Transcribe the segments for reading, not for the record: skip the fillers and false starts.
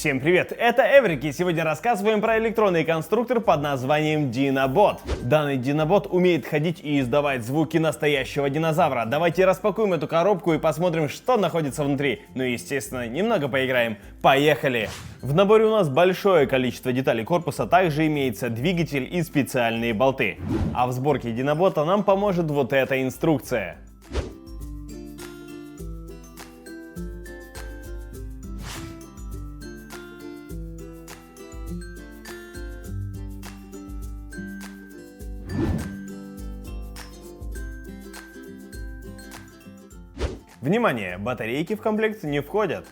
Всем привет, это Эврик, и сегодня рассказываем про электронный конструктор под названием Dinobot. Данный Dinobot умеет ходить и издавать звуки настоящего динозавра. Давайте распакуем эту коробку и посмотрим, что находится внутри. Ну и, естественно, немного поиграем. Поехали! В наборе у нас большое количество деталей корпуса, также имеется двигатель и специальные болты. А в сборке Dinobot нам поможет вот эта инструкция. Внимание! Батарейки в комплект не входят.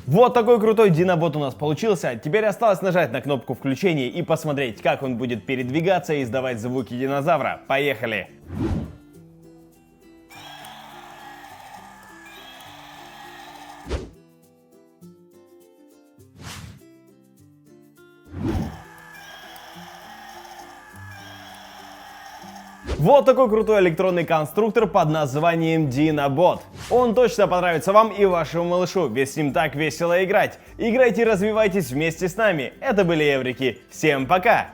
Вот такой крутой Dinobot у нас получился. Теперь осталось нажать на кнопку включения и посмотреть, как он будет передвигаться и издавать звуки динозавра. Поехали! Вот такой крутой электронный конструктор под названием Dinobot. Он точно понравится вам и вашему малышу, ведь с ним так весело играть. Играйте и развивайтесь вместе с нами. Это были Эврики. Всем пока!